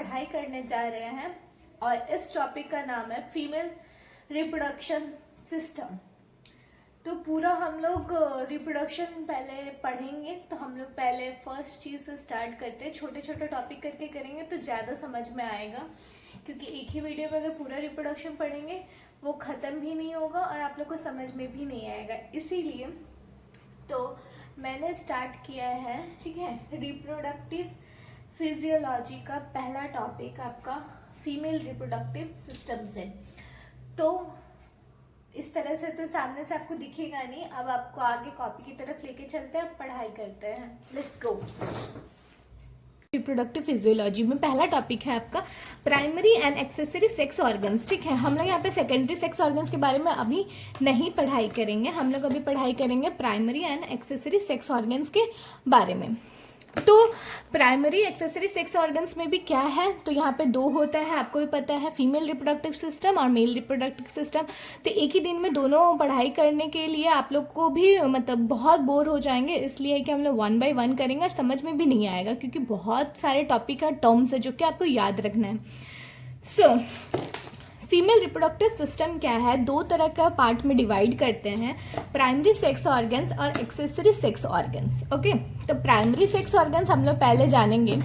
पढ़ाई करने जा रहे हैं और इस टॉपिक का नाम है फीमेल रिप्रोडक्शन सिस्टम। तो पूरा हम लोग रिप्रोडक्शन पहले पढ़ेंगे। तो हम लोग पहले फर्स्ट चीज़ से स्टार्ट करते हैं, छोटे छोटे टॉपिक करके करेंगे तो ज़्यादा समझ में आएगा, क्योंकि एक ही वीडियो में अगर पूरा रिप्रोडक्शन पढ़ेंगे वो ख़त्म भी नहीं होगा और आप लोग को समझ में भी नहीं आएगा। इसीलिए तो मैंने स्टार्ट किया है, ठीक है, रिप्रोडक्टिव फिजियोलॉजी का पहला टॉपिक आपका फीमेल रिप्रोडक्टिव सिस्टम से। तो इस तरह से तो सामने से आपको दिखेगा नहीं, अब आपको आगे कॉपी की तरफ लेके चलते हैं, पढ़ाई करते हैं। Let's go. रिप्रोडक्टिव फिजियोलॉजी में पहला टॉपिक है आपका primary and accessory sex organs. ठीक है, हम लोग यहाँ पे सेकेंडरी सेक्स ऑर्गन्स के बारे में अभी नहीं पढ़ाई करेंगे, हम लोग अभी पढ़ाई करेंगे primary and accessory sex organs के बारे में। तो प्राइमरी एक्सेसरी सेक्स ऑर्गन्स में भी क्या है, तो यहाँ पे दो होता है, आपको भी पता है, फीमेल रिप्रोडक्टिव सिस्टम और मेल रिप्रोडक्टिव सिस्टम। तो एक ही दिन में दोनों पढ़ाई करने के लिए आप लोग को भी मतलब बहुत बोर हो जाएंगे, इसलिए कि हम लोग 1 by 1 करेंगे और समझ में भी नहीं आएगा, क्योंकि बहुत सारे टॉपिक का टर्म्स है जो कि आपको याद रखना है। सो फीमेल रिप्रोडक्टिव सिस्टम क्या है, दो तरह का पार्ट में डिवाइड करते हैं, प्राइमरी सेक्स ऑर्गन्स और एक्सेसरी सेक्स ऑर्गन्स। ओके, तो प्राइमरी सेक्स ऑर्गन्स हम लोग पहले जानेंगे।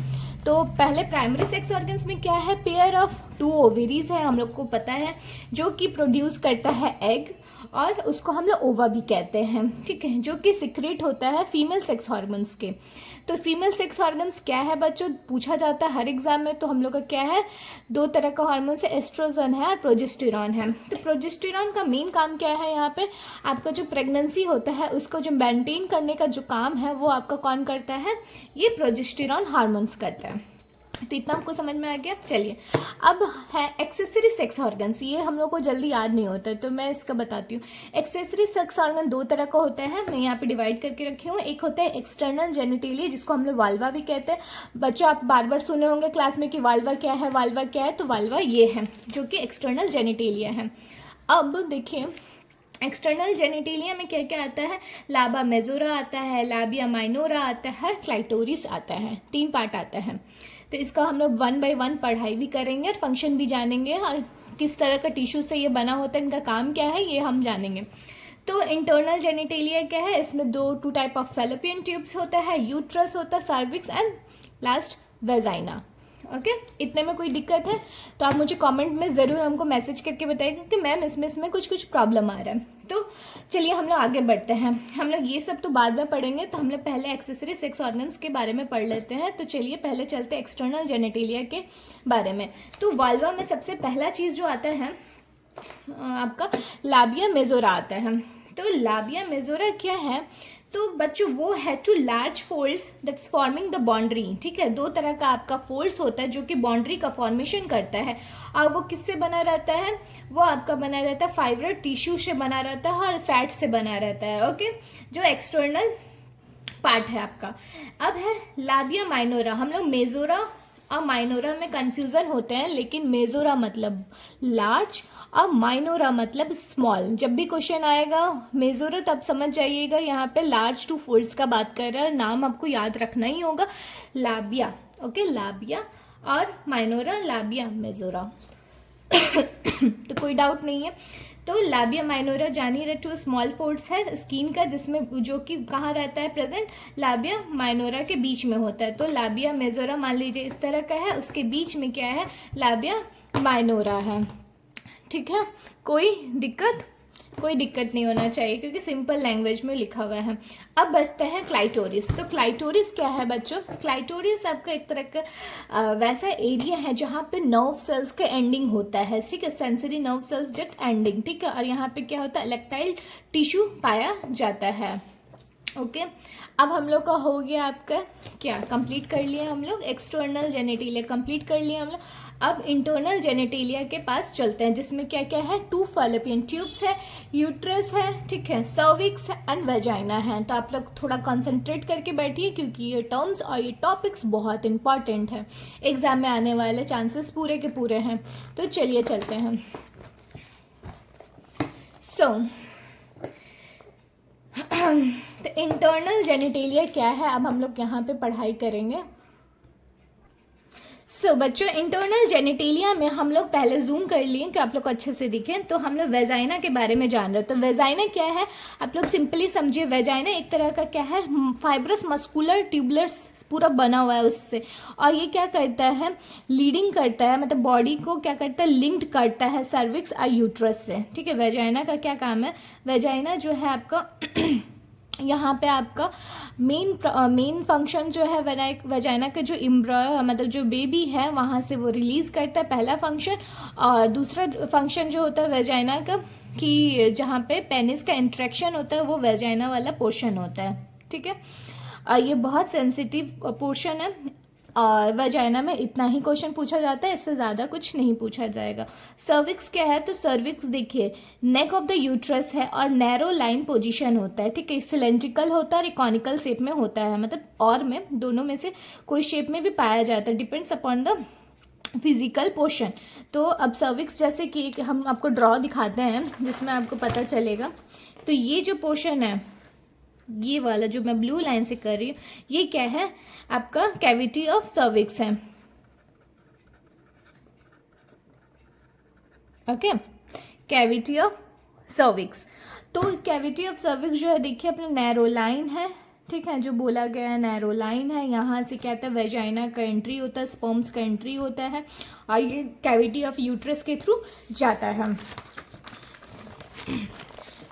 तो पहले प्राइमरी सेक्स ऑर्गन्स में क्या है, पेयर ऑफ 2 ओवेरीज है, हम लोग को पता है, जो कि प्रोड्यूस करता है एग और उसको हम लोग ओवा भी कहते हैं। ठीक है, जो कि सिक्रेट होता है फीमेल सेक्स हार्मोन्स के। तो फीमेल सेक्स हार्मोन्स क्या है बच्चों, पूछा जाता है हर एग्जाम में। तो हम लोग का क्या है, दो तरह का हार्मोन है, एस्ट्रोजन है और प्रोजेस्टेरॉन है। तो प्रोजेस्टेरॉन का मेन काम क्या है, यहाँ पे आपका जो प्रेगनेंसी होता है उसको जो मेंटेन करने का जो काम है वो आपका कौन करता है, ये प्रोजेस्टेरॉन हार्मोन्स करता है। तो इतना आपको समझ में आ गया। चलिए, अब है एक्सेसरी सेक्स ऑर्गन्स। ये हम लोग को जल्दी याद नहीं होता है तो मैं इसका बताती हूँ। एक्सेसरी सेक्स ऑर्गन दो तरह का होता है, मैं यहाँ पे डिवाइड करके रखी हूँ। एक होता है एक्सटर्नल जेनिटेलिया, जिसको हम लोग वाल्वा भी कहते हैं। बच्चों आप बार बार सुने होंगे क्लास में कि वाल्वा क्या है, वाल्वा क्या है, तो वाल्वा ये है जो कि एक्सटर्नल जेनिटेलिया है। अब देखिए, एक्सटर्नल जेनिटेलिया में क्या क्या आता है, लाबा मेजोरा आता है, लाबिया माइनोरा आता है, क्लाइटोरिस आता है, 3 पार्ट आता है। तो इसका हम लोग 1 by 1 पढ़ाई भी करेंगे और फंक्शन भी जानेंगे और किस तरह का टिश्यू से ये बना होता है, इनका काम क्या है, ये हम जानेंगे। तो इंटरनल जेनिटेलिया क्या है, इसमें 2 टाइप ऑफ फैलोपियन ट्यूब्स होता है, यूट्रस होता है, cervix and last vagina. Okay, इतने में कोई दिक्कत है तो आप मुझे कमेंट में ज़रूर हमको मैसेज करके बताइएगा कि मैम इसमें कुछ प्रॉब्लम आ रहा है। तो चलिए हम लोग आगे बढ़ते हैं, हम लोग ये सब तो बाद में पढ़ेंगे। तो हम लोग पहले एक्सेसरी सेक्स ऑर्गन्स के बारे में पढ़ लेते हैं। तो चलिए पहले चलते हैं एक्सटर्नल जेनिटेलिया के बारे में। तो वाल्वा में सबसे पहला चीज़ जो आता है आपका लाबिया मेजोरा आता है। तो लाबिया मेजोरा क्या है, तो बच्चों वो है two large folds that's forming the boundary. ठीक है, 2 तरह का आपका फोल्ड्स होता है जो कि बाउंड्री का फॉर्मेशन करता है। और वो किससे बना रहता है, वो आपका बना रहता है फाइबर टिश्यू से बना रहता है और फैट से बना रहता है। ओके, जो एक्सटर्नल पार्ट है आपका। अब है लाबिया माइनोरा। हम लोग मेजोरा और माइनोरा में कंफ्यूजन होते हैं, लेकिन मेजोरा मतलब लार्ज और माइनोरा मतलब स्मॉल। जब भी क्वेश्चन आएगा मेजोरा तब समझ जाइएगा यहाँ पे लार्ज 2 फोल्ड्स का बात कर रहा है। नाम आपको याद रखना ही होगा, लाबिया। ओके, लाबिया और माइनोरा, लाबिया मेजोरा। तो कोई डाउट नहीं है। तो लाबिया माइनोरा जानी रहे 2 स्मॉल फोल्ड्स है स्किन का, जिसमें जो कि कहाँ रहता है प्रेजेंट, लाबिया माइनोरा के बीच में होता है। तो लाबिया मेजोरा मान लीजिए इस तरह का है, उसके बीच में क्या है, लाबिया माइनोरा है। ठीक है, कोई दिक्कत नहीं होना चाहिए क्योंकि सिंपल लैंग्वेज में लिखा हुआ है। अब बचते हैं क्लाइटोरिस। तो क्लाइटोरिस क्या है बच्चों, क्लाइटोरिस आपका एक तरह का वैसा एरिया है जहाँ पे नर्व सेल्स का एंडिंग होता है। ठीक है, सेंसरी नर्व सेल्स जट एंडिंग। ठीक है, और यहाँ पे क्या होता है, इलेक्टाइल टिश्यू पाया जाता है। ओके, अब हम लोग का हो गया आपका क्या, कंप्लीट कर लिए हम लोग एक्सटर्नल जेनिटेलिया, कंप्लीट कर लिए हम लोग। अब इंटरनल जेनिटेलिया के पास चलते हैं, जिसमें क्या क्या है, 2 फैलोपियन ट्यूब्स है, यूट्रस है, ठीक है, सर्विक्स एंड वेजाइना है। तो आप लोग थोड़ा कंसंट्रेट करके बैठिए क्योंकि ये टर्म्स और ये टॉपिक्स बहुत इंपॉर्टेंट है, एग्जाम में आने वाले चांसेस पूरे के पूरे हैं। तो चलिए चलते हैं। तो इंटरनल जेनिटेलिया क्या है, अब हम लोग यहाँ पे पढ़ाई करेंगे। सो बच्चों, इंटरनल जेनिटेलिया में हम लोग पहले जूम कर लिए कि आप लोग को अच्छे से दिखें, तो हम लोग वेजाइना के बारे में जान रहे हैं। तो वेजाइना क्या है, आप लोग सिंपली समझिए, वेजाइना एक तरह का क्या है, फाइब्रस मस्कुलर ट्यूबुलर पूरा बना हुआ है उससे, और ये क्या करता है, लीडिंग करता है, मतलब बॉडी को क्या करता है, लिंक्ड करता है सर्विक्स और यूट्रस से। ठीक है, वेजाइना का क्या काम है, वेजाइना जो है आपका यहाँ पे आपका मेन फंक्शन जो है वेजाइना का जो एम्ब्रॉय मतलब जो बेबी है वहाँ से वो रिलीज़ करता है, पहला फंक्शन। और दूसरा फंक्शन जो होता है वेजाइना का, कि जहाँ पे पेनिस का इंट्रैक्शन होता है वो वेजाइना वाला पोर्शन होता है। ठीक है, ये बहुत सेंसिटिव पोर्शन है, और वेजाइना में इतना ही क्वेश्चन पूछा जाता है, इससे ज़्यादा कुछ नहीं पूछा जाएगा। सर्विक्स क्या है, तो सर्विक्स देखिए नेक ऑफ द यूट्रस है और नैरो लाइन पोजीशन होता है। ठीक है, सिलेंड्रिकल होता है और कॉनिकल शेप में होता है, मतलब और में दोनों में से कोई शेप में भी पाया जाता है, depends upon the physical portion. तो अब सर्विक्स जैसे कि हम आपको ड्रॉ दिखाते हैं जिसमें आपको पता चलेगा। तो ये जो पोर्शन है, ये वाला जो मैं ब्लू लाइन से कर रही हूँ, ये क्या है, आपका कैविटी ऑफ सर्विक्स है। Okay, cavity of cervix. तो कैविटी ऑफ सर्विक्स जो है देखिए अपने नैरो लाइन है। ठीक है, जो बोला गया है नैरो लाइन है, यहाँ से क्या होता है, वेजाइना का एंट्री होता है, स्पर्म्स का एंट्री होता है, और ये कैविटी ऑफ यूट्रस के थ्रू जाता है।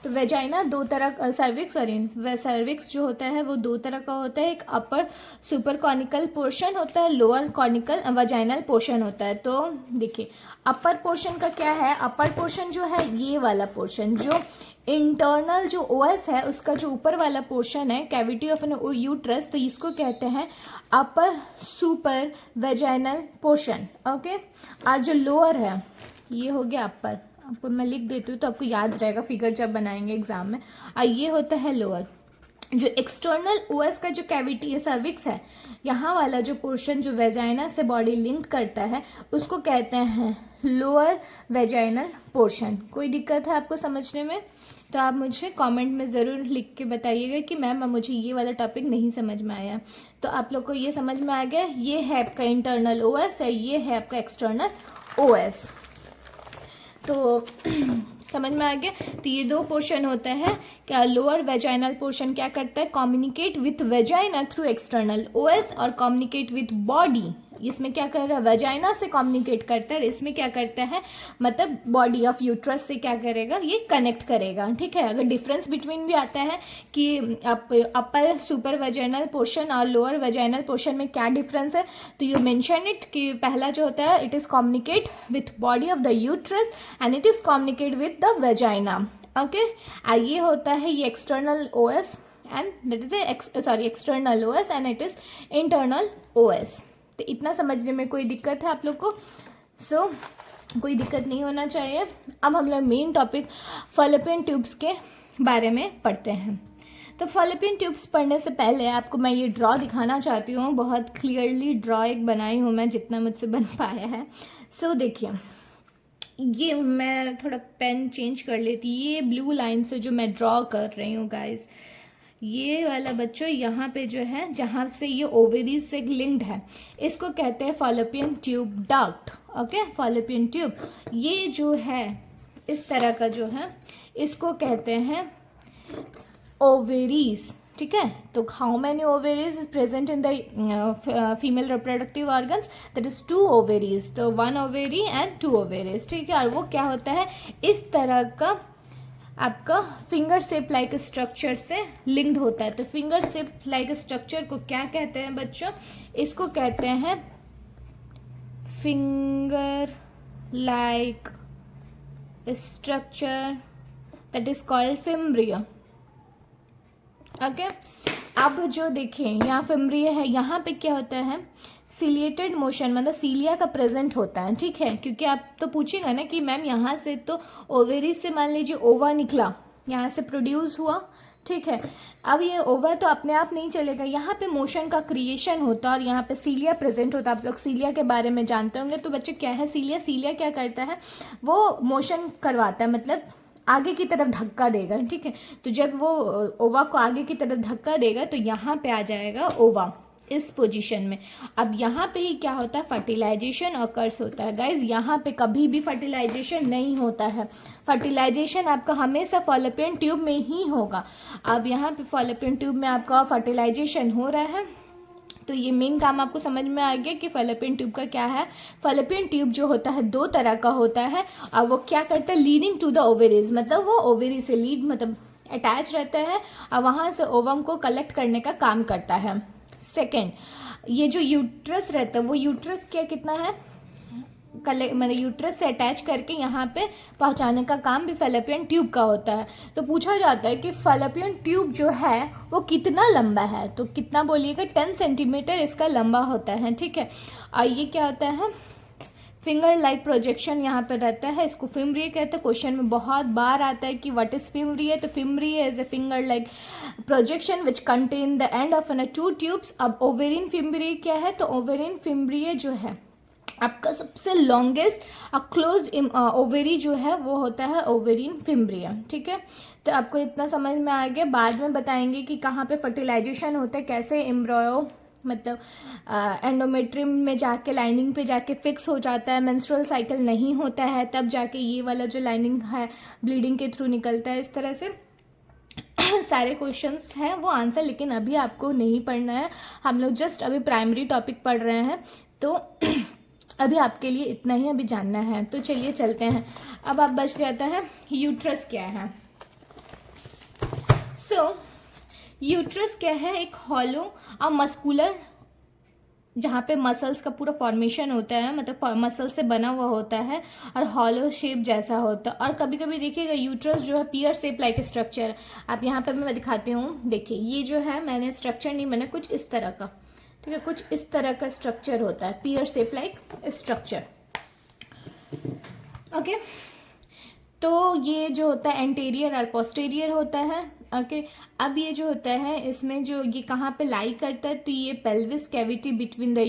तो वेजाइना दो तरह, सर्विक्स जो होता है वो दो तरह का होता है, एक अपर सुपर कॉनिकल पोर्शन होता है, लोअर कॉनिकल वजाइनल पोर्शन होता है। तो देखिए अपर पोर्शन का क्या है, अपर पोर्शन जो है ये वाला पोर्शन, जो इंटरनल जो ओएस है उसका जो ऊपर वाला पोर्शन है, कैविटी ऑफ एन यूट्रस, तो इसको कहते हैं अपर सुपर वेजाइनल पोर्शन। ओके, और जो लोअर है ये हो गया अपर, आपको मैं लिख देती हूँ तो आपको याद रहेगा फिगर जब बनाएंगे एग्जाम में। और ये होता है लोअर। जो एक्सटर्नल ओएस का जो कैविटी सर्विक्स है, यहाँ वाला जो पोर्शन जो वेजाइना से बॉडी लिंक करता है उसको कहते हैं लोअर वेजाइनल पोर्शन। कोई दिक्कत है आपको समझने में, तो आप मुझे कमेंट में ज़रूर लिख के बताइएगा कि मैम मुझे ये वाला टॉपिक नहीं समझ में आया। तो आप लोग को ये समझ में आ गया, ये है आपका इंटरनल ओएस है, ये है आपका एक्सटर्नल ओएस। तो समझ में आ गया। तो ये दो पोर्शन होता है, क्या लोअर वेजाइनल पोर्शन क्या करता है, communicate with vagina through external OS, और कम्युनिकेट विथ बॉडी, इसमें क्या कर रहा है, वेजाइना से कम्युनिकेट करता है, इसमें क्या करता है, मतलब बॉडी ऑफ यूट्रस से क्या करेगा, ये कनेक्ट करेगा। ठीक है, अगर डिफरेंस बिटवीन भी आता है कि अपर सुपर वेजाइनल पोर्शन और लोअर वेजाइनल पोर्शन में क्या डिफरेंस है, तो यू मेंशन इट कि पहला जो होता है it is communicate with body of the uterus and it is communicate with the vagina. Okay, और ये होता है ये external OS and that is external OS and it is internal OS. तो इतना समझने में कोई दिक्कत है आप लोग को? कोई दिक्कत नहीं होना चाहिए। अब हम लोग मेन टॉपिक फॉलोपियन ट्यूब्स के बारे में पढ़ते हैं। तो फॉलोपियन ट्यूब्स पढ़ने से पहले आपको मैं ये ड्रॉ दिखाना चाहती हूँ, बहुत क्लियरली ड्रॉ एक बनाई हूँ मैं, जितना मुझसे बन पाया है। देखिए, ये मैं थोड़ा पेन चेंज कर लेती, ये ब्लू लाइन से जो मैं ड्रॉ कर रही हूँ गाइस, ये वाला बच्चों यहाँ पे जो है जहाँ से ये ओवेरीज से लिंक्ड है, इसको कहते हैं Fallopian tube duct. Okay, Fallopian tube ये जो है इस तरह का जो है इसको कहते हैं ओवेरीज। ठीक है, तो how many ovaries is present in the female reproductive organs, that is 2 ovaries, तो 1 ओवेरी एंड 2 ओवेरीज। ठीक है, और वो क्या होता है, इस तरह का आपका फिंगर शेप लाइक स्ट्रक्चर से लिंक्ड होता है। तो फिंगर शेप लाइक स्ट्रक्चर को क्या कहते हैं बच्चों, इसको कहते हैं finger like structure, that is called fimbriae. Okay, अब जो देखें यहाँ फिम्ब्रिया है, यहाँ पे क्या होता है, सिलिएटेड मोशन, मतलब सीलिया का प्रेजेंट होता है। ठीक है, क्योंकि आप तो पूछेगा ना कि मैम यहाँ से तो ओवेरी से मान लीजिए ओवा निकला, यहाँ से प्रोड्यूस हुआ। ठीक है, अब ये ओवा तो अपने आप नहीं चलेगा, यहाँ पे मोशन का क्रिएशन होता है और यहाँ पे सीलिया प्रेजेंट होता है। आप लोग सीलिया के बारे में जानते होंगे। तो बच्चे क्या है सीलिया, सीलिया क्या करता है, वो मोशन करवाता है, मतलब आगे की तरफ धक्का देगा। ठीक है, तो जब वो ओवा को आगे की तरफ धक्का देगा तो यहाँ पे आ जाएगा ओवा। इस पोजीशन में। अब यहाँ पे ही क्या होता है, फर्टिलाइजेशन ऑकर्स होता है गाइज। यहाँ पे कभी भी फर्टिलाइजेशन नहीं होता है, फर्टिलाइजेशन आपका हमेशा फॉलोपियन ट्यूब में ही होगा। अब यहाँ पे फॉलोपियन ट्यूब में आपका फर्टिलाइजेशन हो रहा है, तो ये मेन काम आपको समझ में आ गया कि फॉलोपियन ट्यूब का क्या है। फॉलोपियन ट्यूब जो होता है 2 तरह का होता है, और वो क्या करता है, लीडिंग टू द ओवेरीज, मतलब वो ओवेरी से लीड मतलब अटैच रहता है और वहाँ से ओवम को कलेक्ट करने का काम करता है। सेकेंड, ये जो यूट्रस रहता है वो यूट्रस क्या कितना है, मैंने यूट्रस से अटैच करके यहाँ पे पहुँचाने का काम भी फॉलोपियन ट्यूब का होता है। तो पूछा जाता है कि फॉलोपियन ट्यूब जो है वो कितना लंबा है, तो कितना बोलिएगा, 10 सेंटीमीटर इसका लंबा होता है, ठीक है। और ये क्या होता है, फिंगर लाइक प्रोजेक्शन यहाँ पर रहता है, इसको फिम्ब्रिय कहते हैं। क्वेश्चन में बहुत बार आता है कि व्हाट इज फिम्ब्रिय, तो fimbriae is a finger like projection which contain the end of an 2 tubes. अब ओवेरिन फिम्ब्रिय क्या है, तो ओवेरिन फिम्ब्रिय जो है आपका सबसे लॉन्गेस्ट क्लोज ओवेरी जो है वो होता है ओवेरिन फिम्ब्रिया, ठीक है। तो आपको इतना समझ में आ गया। बाद में बताएंगे कि कहाँ पे फर्टिलाइजेशन होता है, कैसे एम्ब्रियो मतलब एंडोमेट्रियम में जाके लाइनिंग पे जाके फिक्स हो जाता है, मेंस्ट्रुअल साइकिल नहीं होता है तब जाके ये वाला जो लाइनिंग है ब्लीडिंग के थ्रू निकलता है। इस तरह से सारे क्वेश्चंस हैं वो आंसर, लेकिन अभी आपको नहीं पढ़ना है, हम लोग जस्ट अभी प्राइमरी टॉपिक पढ़ रहे हैं, तो अभी आपके लिए इतना ही अभी जानना है। तो चलिए चलते हैं। अब आप बच जाता है यूट्रस क्या है। सो यूट्रस क्या है, एक हॉलो और मस्कुलर, जहाँ पे मसल्स का पूरा फॉर्मेशन होता है, मतलब मसल से बना हुआ होता है और हॉलो शेप जैसा होता है। और कभी कभी देखिएगा यूट्रस जो है पियर शेप लाइक स्ट्रक्चर, आप यहाँ पे मैं दिखाती हूँ, देखिए ये जो है मैंने स्ट्रक्चर नहीं बना, कुछ इस तरह का, ठीक है, कुछ इस तरह का स्ट्रक्चर होता है, पियर शेप लाइक स्ट्रक्चर, ओके। तो ये जो होता है एंटीरियर और पोस्टीरियर होता है, ओके। अब ये जो होता है इसमें जो ये कहाँ पे लाई करता है, तो ये pelvis cavity between the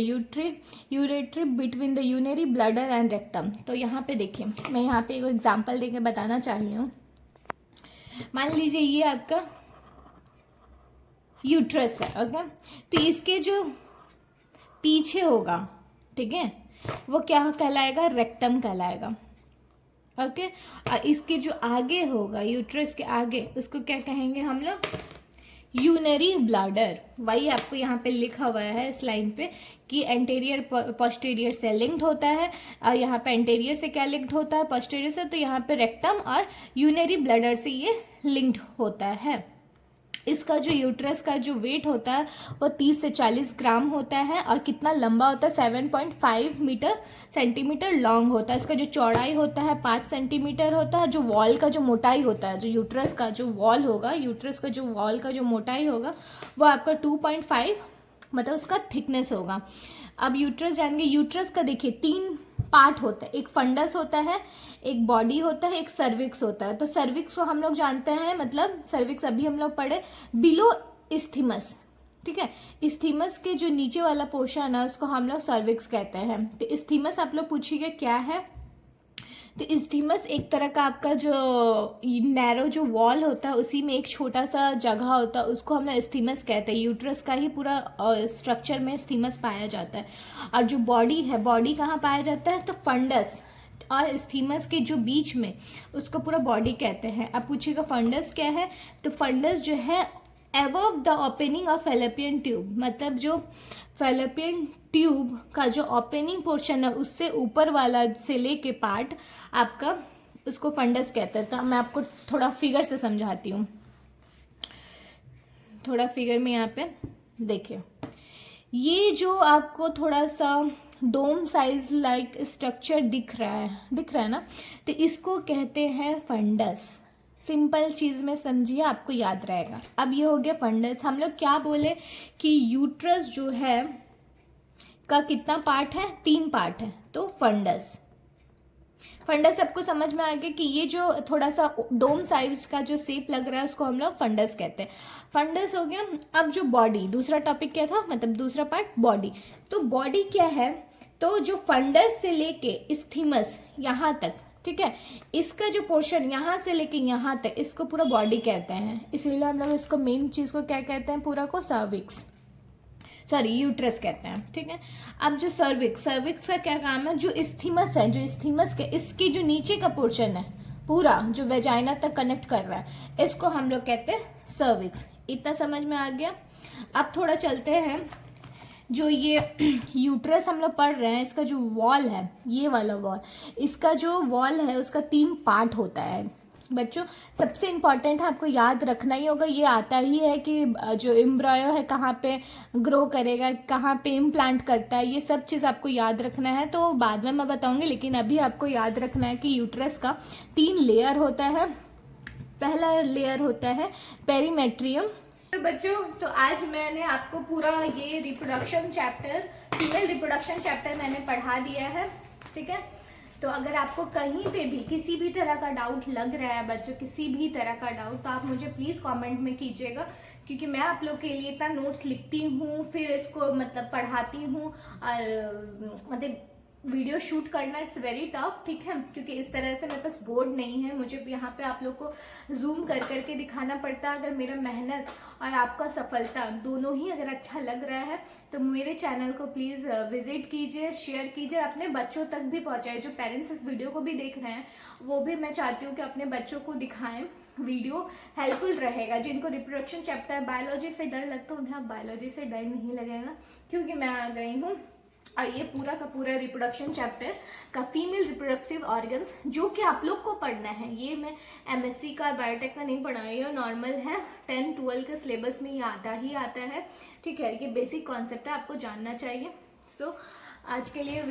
urethra between the urinary bladder and rectum. तो यहाँ पे देखिए, मैं यहाँ पे एक एग्जांपल देके बताना चाह रही हूँ। मान लीजिए ये आपका यूट्रस है, ओके। तो इसके जो पीछे होगा, ठीक है, वो क्या कहलाएगा, रेक्टम कहलाएगा, ओके। और इसके जो आगे होगा, यूट्रस के आगे, उसको क्या कहेंगे हम लोग, यूनरी ब्लैडर। वही आपको यहाँ पे लिखा हुआ है इस लाइन पे कि एंटीरियर पोस्टीरियर से लिंक्ड होता है, और यहाँ पे एंटीरियर से क्या लिंक्ड होता है, पोस्टीरियर से, तो यहाँ पे रेक्टम और यूनरी ब्लैडर से ये लिंक्ड होता है। इसका जो यूट्रस का जो वेट होता है वो 30 से 40 ग्राम होता है, और कितना लंबा होता है, 7.5 सेंटीमीटर लॉन्ग होता है। इसका जो चौड़ाई होता है 5 सेंटीमीटर होता है। जो वॉल का जो मोटाई होता है, जो यूट्रस का जो वॉल होगा, यूट्रस का जो वॉल का जो मोटाई होगा वो आपका 2.5 मतलब उसका थिकनेस होगा। अब यूट्रस जानेंगे, यूट्रस का देखिए 3 पार्ट होता है, एक फंडस होता है, एक बॉडी होता है, एक सर्विक्स होता है। तो सर्विक्स को हम लोग जानते हैं, मतलब सर्विक्स अभी हम लोग पढ़े बिलो इस्थीमस, ठीक है। इस्थीमस के जो नीचे वाला पोर्शन है उसको हम लोग सर्विक्स कहते हैं। तो इस्थीमस आप लोग पूछिएगा क्या है, तो इस्थीमस एक तरह का आपका जो नैरो जो वॉल होता है उसी में एक छोटा सा जगह होता है, उसको हम लोग इस्थीमस कहते हैं। यूट्रस का ही पूरा स्ट्रक्चर में इस्थीमस पाया जाता है। और जो बॉडी है, बॉडी कहाँ पाया जाता है, तो फंडस और इस्थीमस के जो बीच में, उसको पूरा बॉडी कहते हैं। अब पूछिएगा फंडस क्या है, तो फंडस जो है above the opening of fallopian tube, मतलब जो फैलोपियन ट्यूब का जो ओपनिंग पोर्शन है उससे ऊपर वाला से लेके पार्ट आपका, उसको फंडस कहते हैं। तो मैं आपको थोड़ा फिगर से समझाती हूँ, थोड़ा फिगर में यहाँ पे देखिए, ये जो आपको थोड़ा सा डोम साइज लाइक स्ट्रक्चर दिख रहा है ना, तो इसको कहते हैं फंडस। सिंपल चीज़ में समझिए, आपको याद रहेगा। अब ये हो गया फंडस। हम लोग क्या बोले कि यूट्रस जो है का कितना पार्ट है, 3 पार्ट है, तो फंडस सबको समझ में आ गया कि ये जो थोड़ा सा डोम साइज का जो शेप लग रहा है उसको हम लोग फंडस कहते हैं। फंडस हो गया। अब जो बॉडी, दूसरा टॉपिक क्या था, मतलब दूसरा पार्ट बॉडी। तो बॉडी क्या है, तो जो फंडस से लेके इस्थीमस यहाँ तक, ठीक है, इसका जो पोर्शन यहाँ से लेके यहाँ तक, इसको पूरा बॉडी कहते हैं। इसीलिए हम लोग इसको मेन चीज़ को क्या कहते हैं, पूरा को सर्विक्स। सॉरी यूट्रस कहते हैं, ठीक है। अब जो सर्विक्स का क्या काम है, जो इस्थीमस है, जो इस्थीमस के इसके जो नीचे का पोर्शन है पूरा जो वेजाइना तक कनेक्ट कर रहा है, इसको हम लोग कहते हैं सर्विक्स। इतना समझ में आ गया। अब थोड़ा चलते हैं, जो ये यूट्रस हम लोग पढ़ रहे हैं, इसका जो वॉल है, ये वाला वॉल, इसका जो वॉल है उसका 3 पार्ट होता है बच्चों। सबसे इम्पॉर्टेंट है, आपको याद रखना ही होगा, ये आता ही है कि जो एम्ब्रॉयो है कहाँ पे ग्रो करेगा, कहाँ पे इम्प्लांट करता है, ये सब चीज़ आपको याद रखना है। तो बाद में मैं बताऊंगी, लेकिन अभी आपको याद रखना है कि यूट्रस का 3 लेयर होता है। पहला लेयर होता है पेरीमेट्रियम। तो बच्चों, तो आज मैंने आपको पूरा ये reproduction chapter, female reproduction chapter मैंने पढ़ा दिया है, ठीक है। तो अगर आपको कहीं पे भी किसी भी तरह का डाउट लग रहा है बच्चों, किसी भी तरह का डाउट, तो आप मुझे प्लीज़ कमेंट में कीजिएगा, क्योंकि मैं आप लोग के लिए इतना नोट्स लिखती हूँ, फिर इसको मतलब पढ़ाती हूँ, और मतलब वीडियो शूट करना इट्स वेरी टफ, ठीक है, क्योंकि इस तरह से मेरे पास बोर्ड नहीं है, मुझे यहाँ पे आप लोग को जूम कर करके दिखाना पड़ता है। अगर मेरा मेहनत और आपका सफलता दोनों ही अगर अच्छा लग रहा है तो मेरे चैनल को प्लीज़ विजिट कीजिए, शेयर कीजिए, अपने बच्चों तक भी पहुँचाइए। जो पेरेंट्स इस वीडियो को भी देख रहे हैं वो भी मैं चाहती हूँ कि अपने बच्चों को दिखाएं, वीडियो हेल्पफुल रहेगा। जिनको रिप्रोडक्शन चैप्टर बायोलॉजी से डर लगता है, उन्हें अब बायोलॉजी से डर नहीं लगेगा, क्योंकि मैं आ गई हूँ। और ये पूरा का पूरा रिप्रोडक्शन चैप्टर का फीमेल रिप्रोडक्टिव ऑर्गन्स, जो कि आप लोग को पढ़ना है, ये मैं एमएससी का बायोटेक का नहीं पढ़ा, ये नॉर्मल है, 10-12 के सिलेबस में ये आता ही आता है, ठीक है। ये बेसिक कॉन्सेप्ट है, आपको जानना चाहिए। सो आज के लिए